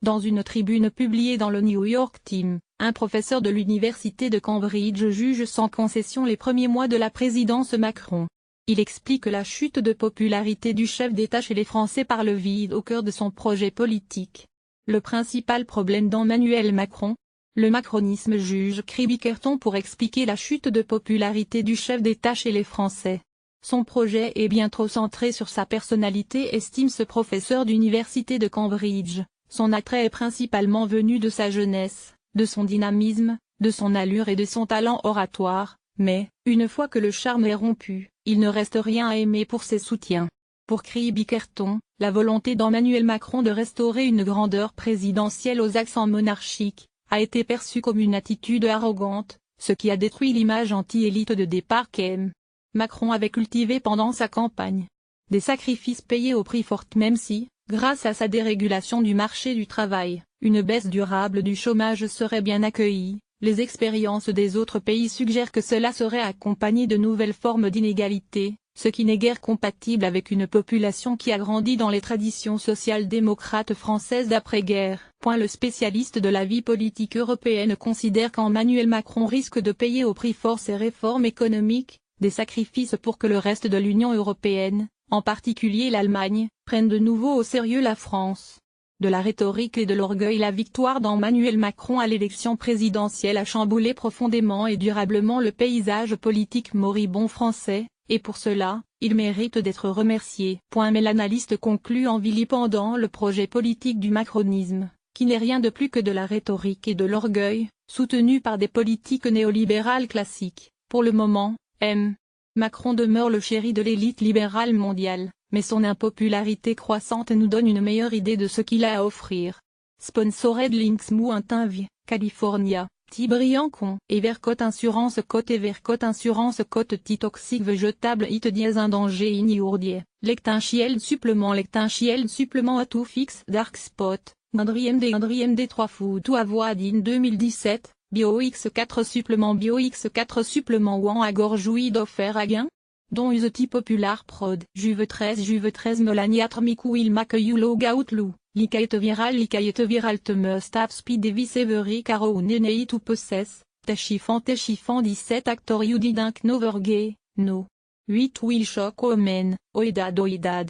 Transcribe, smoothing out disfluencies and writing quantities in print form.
Dans une tribune publiée dans le New York Times, un professeur de l'université de Cambridge juge sans concession les premiers mois de la présidence Macron. Il explique la chute de popularité du chef d'État chez les Français par le vide au cœur de son projet politique. Le principal problème d'Emmanuel Macron? Le macronisme juge Bickerton pour expliquer la chute de popularité du chef d'État chez les Français. Son projet est bien trop centré sur sa personnalité, estime ce professeur d'université de Cambridge. Son attrait est principalement venu de sa jeunesse, de son dynamisme, de son allure et de son talent oratoire, mais, une fois que le charme est rompu, il ne reste rien à aimer pour ses soutiens. Pour Bickerton, la volonté d'Emmanuel Macron de restaurer une grandeur présidentielle aux accents monarchiques, a été perçue comme une attitude arrogante, ce qui a détruit l'image anti-élite de départ qu'M. Macron avait cultivée pendant sa campagne. Des sacrifices payés au prix fort même si, grâce à sa dérégulation du marché du travail, une baisse durable du chômage serait bien accueillie. Les expériences des autres pays suggèrent que cela serait accompagné de nouvelles formes d'inégalité, ce qui n'est guère compatible avec une population qui a grandi dans les traditions social-démocrates françaises d'après-guerre. Le spécialiste de la vie politique européenne considère qu'Emmanuel Macron risque de payer au prix fort ses réformes économiques, des sacrifices pour que le reste de l'Union européenne, en particulier l'Allemagne, prenne de nouveau au sérieux la France. De la rhétorique et de l'orgueil, la victoire d'Emmanuel Macron à l'élection présidentielle a chamboulé profondément et durablement le paysage politique moribond français, et pour cela, il mérite d'être remercié. Mais l'analyste conclut en vilipendant le projet politique du macronisme, qui n'est rien de plus que de la rhétorique et de l'orgueil, soutenu par des politiques néolibérales classiques. Pour le moment, M. Macron demeure le chéri de l'élite libérale mondiale, mais son impopularité croissante nous donne une meilleure idée de ce qu'il a à offrir. Sponsored Links Mountain California, Tibriancon, Evercote Assurance Cote Titoxique Végétable It Dièse un danger ignourdier, Lectinchiel supplément à tout fixe Dark Spot, Indri MD 3 Food to Avoidin 2017, BioX4 supplément Ouan à gorge d'offert à gain? Dont Useti Popular Prod. Juve 13 Melaniatre Mikuil Makeyu Logout Likaete viral te must have speed Evis Every Caro Nenei to possess, Techifan 17 Actor Yudidink Novergay, no. 8 Will Shock Omen, Oedad.